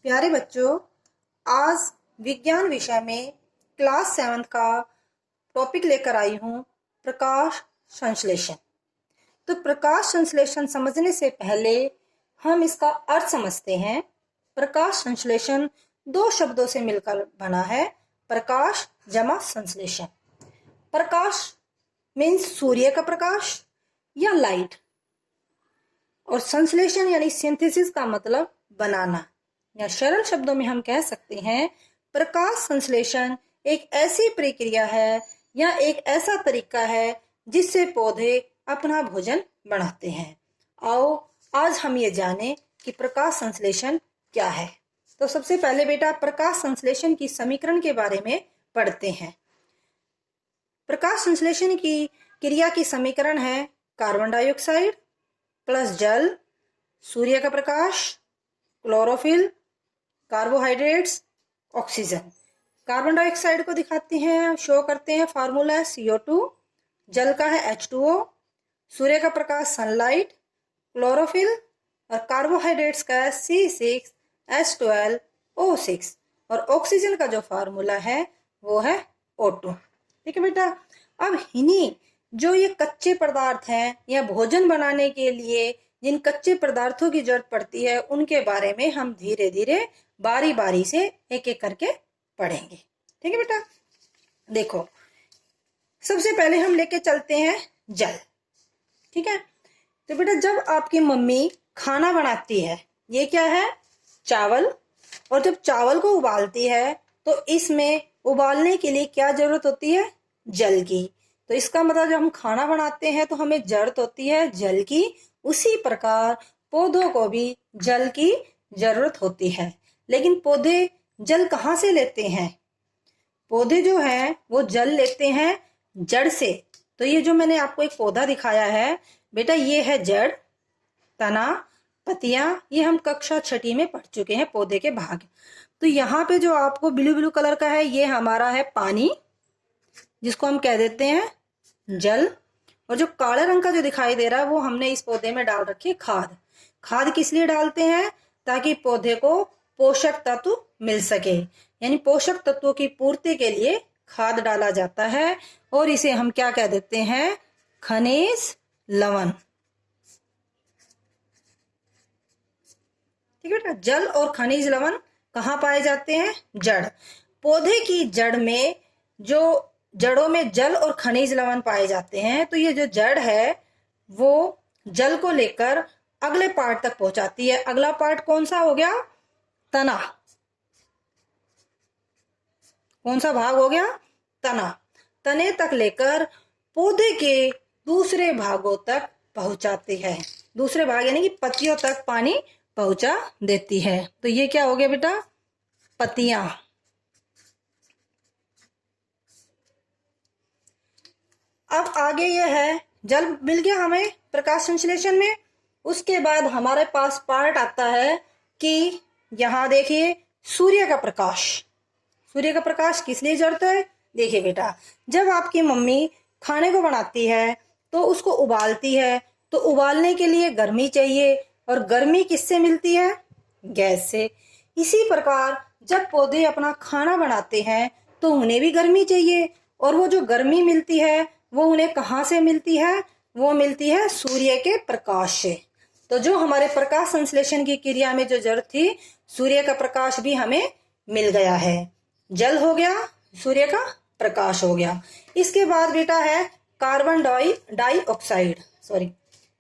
प्यारे बच्चों, आज विज्ञान विषय में क्लास 7 का टॉपिक लेकर आई हूँ प्रकाश संश्लेषण। तो प्रकाश संश्लेषण समझने से पहले हम इसका अर्थ समझते हैं। प्रकाश संश्लेषण दो शब्दों से मिलकर बना है, प्रकाश जमा संश्लेषण। प्रकाश मीन्स सूर्य का प्रकाश या लाइट, और संश्लेषण यानी सिंथेसिस का मतलब बनाना, या सरल शब्दों में हम कह सकते हैं प्रकाश संश्लेषण एक ऐसी प्रक्रिया है या एक ऐसा तरीका है जिससे पौधे अपना भोजन बनाते हैं। आओ आज हम ये जानें कि प्रकाश संश्लेषण क्या है। तो सबसे पहले बेटा प्रकाश संश्लेषण की समीकरण के बारे में पढ़ते हैं। प्रकाश संश्लेषण की क्रिया की समीकरण है कार्बन डाइऑक्साइड प्लस जल, सूर्य का प्रकाश, chlorophyll, carbohydrates, oxygen. Carbon dioxide को दिखाते हैं, शो करते हैं, फार्मूला है CO2, जल का है H2O, सूर्य का प्रकाश सनलाइट, क्लोरोफिल, और कार्बोहाइड्रेट्स का है C6H12O6, और ऑक्सीजन का जो फार्मूला है वो है O2। ठीक है बेटा। अब इन्हीं जो ये कच्चे पदार्थ हैं या भोजन बनाने के लिए जिन कच्चे पदार्थों की जरूरत पड़ती है उनके बारे में हम धीरे धीरे बारी बारी से एक एक करके पढ़ेंगे। ठीक है बेटा। देखो, सबसे पहले हम लेके चलते हैं जल। ठीक है। तो बेटा जब आपकी मम्मी खाना बनाती है, ये क्या है, चावल, और जब चावल को उबालती है तो इसमें उबालने के लिए क्या जरूरत होती है, जल की। तो इसका मतलब जब हम खाना बनाते हैं तो हमें जरूरत होती है जल की। उसी प्रकार पौधों को भी जल की जरूरत होती है। लेकिन पौधे जल कहाँ से लेते हैं? पौधे जो हैं वो जल लेते हैं जड़ से। तो ये जो मैंने आपको एक पौधा दिखाया है बेटा, ये है जड़, तना, पत्तियां, ये हम कक्षा 6 में पढ़ चुके हैं पौधे के भाग। तो यहाँ पे जो आपको ब्लू ब्लू कलर का है ये हमारा है पानी, जिसको हम कह देते हैं जल। और जो काले रंग का जो दिखाई दे रहा है वो हमने इस पौधे में डाल रखी है खाद। खाद किस लिए डालते हैं? ताकि पौधे को पोषक तत्व मिल सके, यानी पोषक तत्वों की पूर्ति के लिए खाद डाला जाता है। और इसे हम क्या कह देते हैं, खनिज लवण। ठीक है बेटा। जल और खनिज लवण कहाँ पाए जाते हैं? जड़। पौधे की जड़ में जो जड़ों में जल और खनिज लवण पाए जाते हैं, तो ये जो जड़ है वो जल को लेकर अगले पार्ट तक पहुंचाती है। अगला पार्ट कौन सा हो गया? तना। कौन सा भाग हो गया? तना। तने तक लेकर पौधे के दूसरे भागों तक पहुंचाती है। दूसरे भाग यानी कि पत्तियों तक पानी पहुंचा देती है। तो ये क्या हो गया बेटा? पत्तियां। अब आगे ये है, जल मिल गया हमें प्रकाश संश्लेषण में। उसके बाद हमारे पास पार्ट आता है कि यहाँ देखिए सूर्य का प्रकाश। सूर्य का प्रकाश किस लिए जरूरत है? देखिए बेटा, जब आपकी मम्मी खाने को बनाती है तो उसको उबालती है, तो उबालने के लिए गर्मी चाहिए, और गर्मी किससे मिलती है? गैस से। इसी प्रकार जब पौधे अपना खाना बनाते हैं तो उन्हें भी गर्मी चाहिए, और वो जो गर्मी मिलती है वो उन्हें कहाँ से मिलती है? वो मिलती है सूर्य के प्रकाश से। तो जो हमारे प्रकाश संश्लेषण की क्रिया में जो जरूरत थी, सूर्य का प्रकाश भी हमें मिल गया है। जल हो गया, सूर्य का प्रकाश हो गया। इसके बाद बेटा है कार्बन डाइऑक्साइड।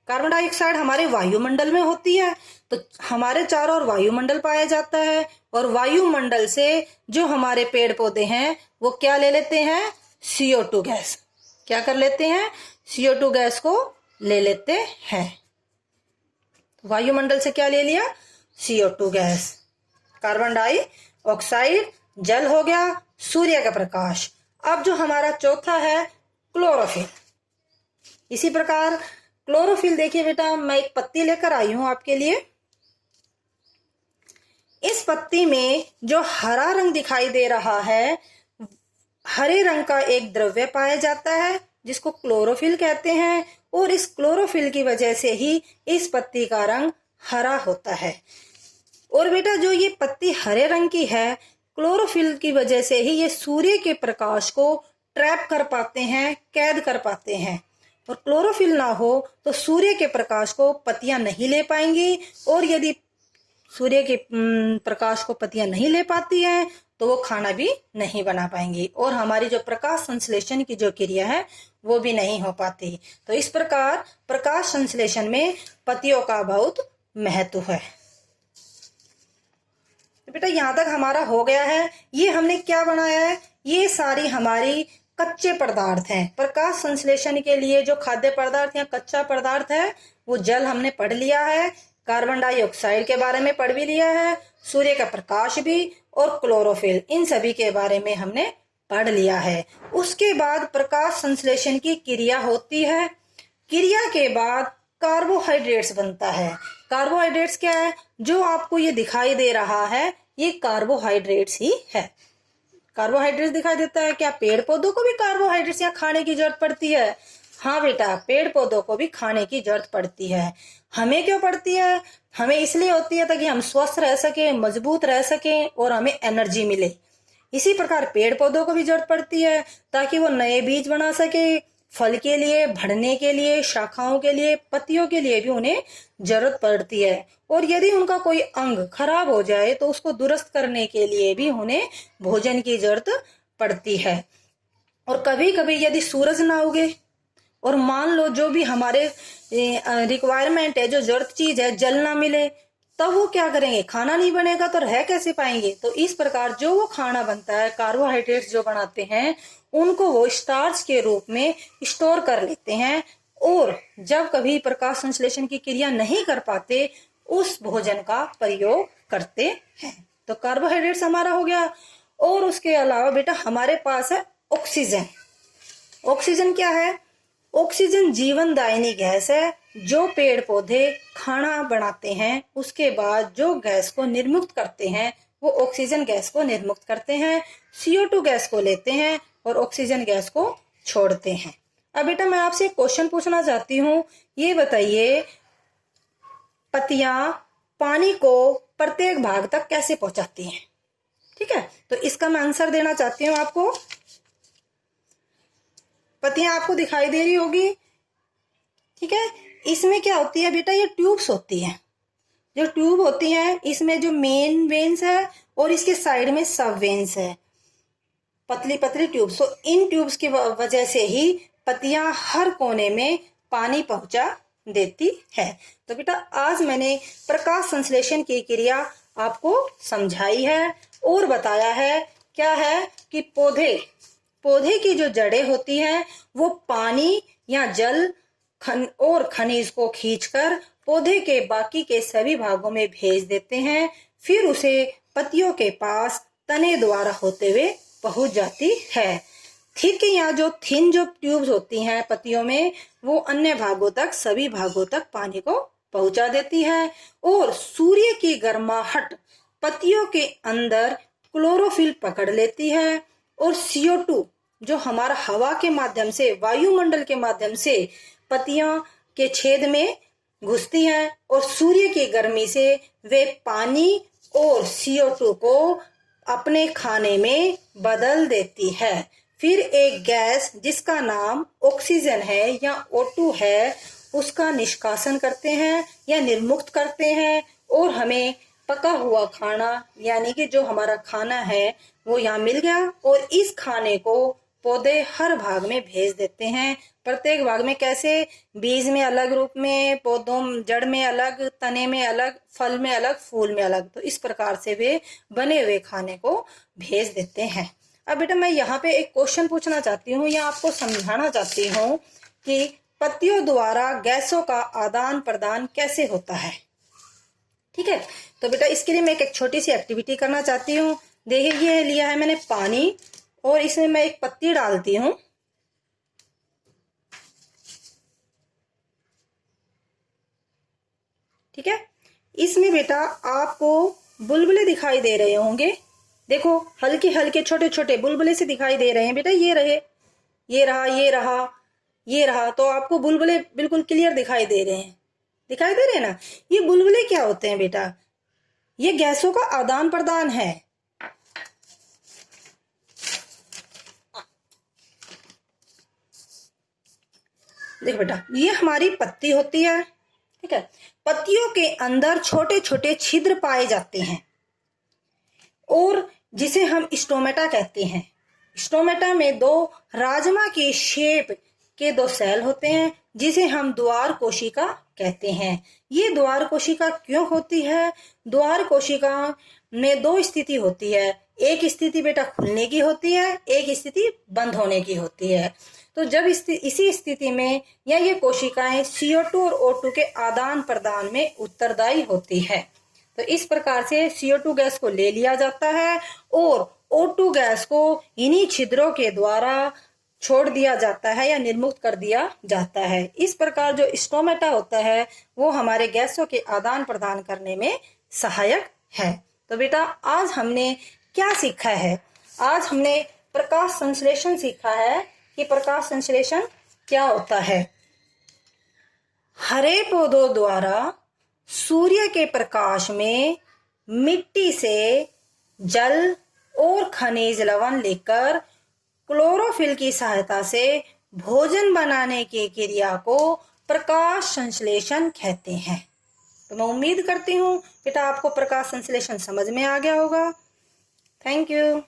कार्बन डाइऑक्साइड हमारे वायुमंडल में होती है। तो हमारे चारों ओर वायुमंडल पाया जाता है, और वायुमंडल से जो हमारे पेड़ पौधे हैं वो क्या ले लेते हैं? CO2 gas. क्या कर लेते हैं? CO2 गैस को ले लेते हैं। वायुमंडल से क्या ले लिया? CO2 gas. कार्बन डाइऑक्साइड, जल हो गया, सूर्य का प्रकाश। अब जो हमारा चौथा है क्लोरोफिल। इसी प्रकार क्लोरोफिल देखिए बेटा, मैं एक पत्ती लेकर आई हूं आपके लिए। इस पत्ती में जो हरा रंग दिखाई दे रहा है, हरे रंग का एक द्रव्य पाया जाता है जिसको क्लोरोफिल कहते हैं, और इस क्लोरोफिल की वजह से ही इस पत्ती का रंग हरा होता है। और बेटा जो ये पत्ती हरे रंग की है, क्लोरोफिल की वजह से ही ये सूर्य के प्रकाश को ट्रैप कर पाते हैं, कैद कर पाते हैं। और क्लोरोफिल ना हो तो सूर्य के प्रकाश को पत्तियां नहीं ले पाएंगी, और यदि सूर्य के प्रकाश को पत्तियां नहीं ले पाती हैं तो वो खाना भी नहीं बना पाएंगी, और हमारी जो प्रकाश संश्लेषण की जो क्रिया है वो भी नहीं हो पाती। तो इस प्रकार प्रकाश संश्लेषण में पत्तियों का बहुत महत्व है। तो बेटा यहाँ तक हमारा हो गया है। ये हमने क्या बनाया है, ये सारी हमारी कच्चे पदार्थ हैं। प्रकाश संश्लेषण के लिए जो खाद्य पदार्थ या कच्चा पदार्थ है वो जल हमने पढ़ लिया है, कार्बन डाइऑक्साइड के बारे में पढ़ भी लिया है, सूर्य का प्रकाश भी, और क्लोरोफिल, इन सभी के बारे में हमने पढ़ लिया है। उसके बाद प्रकाश संश्लेषण की क्रिया होती है। क्रिया के बाद कार्बोहाइड्रेट्स बनता है। कार्बोहाइड्रेट्स क्या है, जो आपको ये दिखाई दे रहा है ये कार्बोहाइड्रेट्स ही है। कार्बोहाइड्रेट्स दिखाई देता है। क्या पेड़ पौधों को भी कार्बोहाइड्रेट्स या खाने की जरूरत पड़ती है? हाँ बेटा, पेड़ पौधों को भी खाने की जरूरत पड़ती है। हमें क्यों पड़ती है? हमें इसलिए होती है ताकि हम स्वस्थ रह सके, मजबूत रह सके और हमें एनर्जी मिले। इसी प्रकार पेड़ पौधों को भी जरूरत पड़ती है ताकि वो नए बीज बना सके, फल के लिए, बढ़ने के लिए, शाखाओं के लिए, पत्तियों के लिए भी उन्हें जरूरत पड़ती है। और यदि उनका कोई अंग खराब हो जाए तो उसको दुरुस्त करने के लिए भी उन्हें भोजन की जरूरत पड़ती है। और कभी कभी यदि सूरज ना उगे और मान लो जो भी हमारे रिक्वायरमेंट है, जो जरूरत चीज है, जल ना मिले, तब वो क्या करेंगे? खाना नहीं बनेगा तो रह कैसे पाएंगे? तो इस प्रकार जो वो खाना बनता है, कार्बोहाइड्रेट्स जो बनाते हैं, उनको वो स्टार्च के रूप में स्टोर कर लेते हैं, और जब कभी प्रकाश संश्लेषण की क्रिया नहीं कर पाते उस भोजन का प्रयोग करते हैं। तो कार्बोहाइड्रेट्स हमारा हो गया। और उसके अलावा बेटा हमारे पास है ऑक्सीजन। ऑक्सीजन क्या है? ऑक्सीजन जीवनदायिनी गैस है। जो पेड़ पौधे खाना बनाते हैं उसके बाद जो गैस को निर्मुक्त करते हैं वो ऑक्सीजन गैस को निर्मुक्त करते हैं, CO2 गैस को लेते हैं और ऑक्सीजन गैस को छोड़ते हैं। अब बेटा मैं आपसे एक क्वेश्चन पूछना चाहती हूँ, ये बताइए पत्तियां पानी को प्रत्येक भाग तक कैसे पहुंचाती हैं? ठीक है, तो इसका मैं आंसर देना चाहती हूँ आपको। पत्तियां आपको दिखाई दे रही होगी, ठीक है। इसमें क्या होती है बेटा, ये ट्यूब्स होती हैं। जो ट्यूब होती हैं इसमें जो मेन वेन्स है और इसके साइड में सब वेन्स है, पतली पतली ट्यूब्स। तो इन ट्यूब्स की वजह से ही पत्तियां हर कोने में पानी पहुंचा देती है। तो बेटा आज मैंने प्रकाश संश्लेषण की क्रिया आपको समझाई है और बताया है क्या है कि पौधे की जो जड़ें होती हैं वो पानी या जल और खनिज को खींचकर पौधे के बाकी के सभी भागों में भेज देते हैं, फिर उसे पत्तियों के पास तने द्वारा होते हुए पहुंच जाती है। ठीक है, यहाँ जो थिन जो ट्यूब्स होती हैं पत्तियों में वो अन्य भागों तक, सभी भागों तक पानी को पहुंचा देती है। और सूर्य की गर्माहट पत्तियों के अंदर क्लोरोफिल पकड़ लेती है और CO2 जो हमारा हवा के माध्यम से, वायुमंडल के माध्यम से पत्तियां के छेद में घुसती हैं और सूर्य की गर्मी से वे पानी और CO2 को अपने खाने में बदल देती है। फिर एक गैस जिसका नाम ऑक्सीजन है या O2 है उसका निष्कासन करते हैं या निर्मुक्त करते हैं और हमें पका हुआ खाना यानी कि जो हमारा खाना है वो यहाँ मिल गया। और इस खाने को पौधे हर भाग में भेज देते हैं। प्रत्येक भाग में कैसे? बीज में अलग रूप में, पौधों जड़ में अलग, तने में अलग, फल में अलग, फूल में अलग। तो इस प्रकार से वे बने हुए खाने को भेज देते हैं। अब बेटा मैं यहाँ पे एक क्वेश्चन पूछना चाहती हूँ या आपको समझाना चाहती हूँ कि पत्तियों द्वारा गैसों का आदान प्रदान कैसे होता है। ठीक है, तो बेटा इसके लिए मैं एक छोटी सी एक्टिविटी करना चाहती हूँ। देखिए ये लिया है मैंने पानी और इसमें मैं एक पत्ती डालती हूँ। ठीक है, इसमें बेटा आपको बुलबुले दिखाई दे रहे होंगे। देखो हल्के हल्के छोटे छोटे बुलबुले से दिखाई दे रहे हैं बेटा। ये रहे, ये रहा, ये रहा, ये रहा। तो आपको बुलबुले बिल्कुल क्लियर दिखाई दे रहे हैं, दिखाई दे रहे हैं ना। ये बुलबुले क्या होते हैं बेटा? ये गैसों का आदान प्रदान है। देखो बेटा, ये हमारी पत्ती होती है, ठीक है। पत्तियों के अंदर छोटे छोटे छिद्र पाए जाते हैं और जिसे हम स्टोमेटा कहते हैं। स्टोमेटा में दो राजमा के शेप के दो सेल होते हैं जिसे हम द्वार कोशिका कहते हैं। ये द्वार कोशिका क्यों होती है? द्वार कोशिका में दो स्थिति होती है। एक स्थिति बेटा खुलने की होती है, एक स्थिति बंद होने की होती है। तो जब इसी स्थिति में या ये कोशिकाएं CO2 और O2 के आदान प्रदान में उत्तरदायी होती है। तो इस प्रकार से CO2 गैस को ले लिया जाता है और O2 गैस को इन्हीं छिद्रों के द्वारा छोड़ दिया जाता है या निर्मुक्त कर दिया जाता है। इस प्रकार जो स्टोमेटा होता है वो हमारे गैसों के आदान प्रदान करने में सहायक है। तो बेटा आज हमने क्या सीखा है? आज हमने प्रकाश संश्लेषण सीखा है कि प्रकाश संश्लेषण क्या होता है। हरे पौधों द्वारा सूर्य के प्रकाश में मिट्टी से जल और खनिज लवण लेकर क्लोरोफिल की सहायता से भोजन बनाने की क्रिया को प्रकाश संश्लेषण कहते हैं। तो मैं उम्मीद करती हूँ बेटा आपको प्रकाश संश्लेषण समझ में आ गया होगा। Thank you.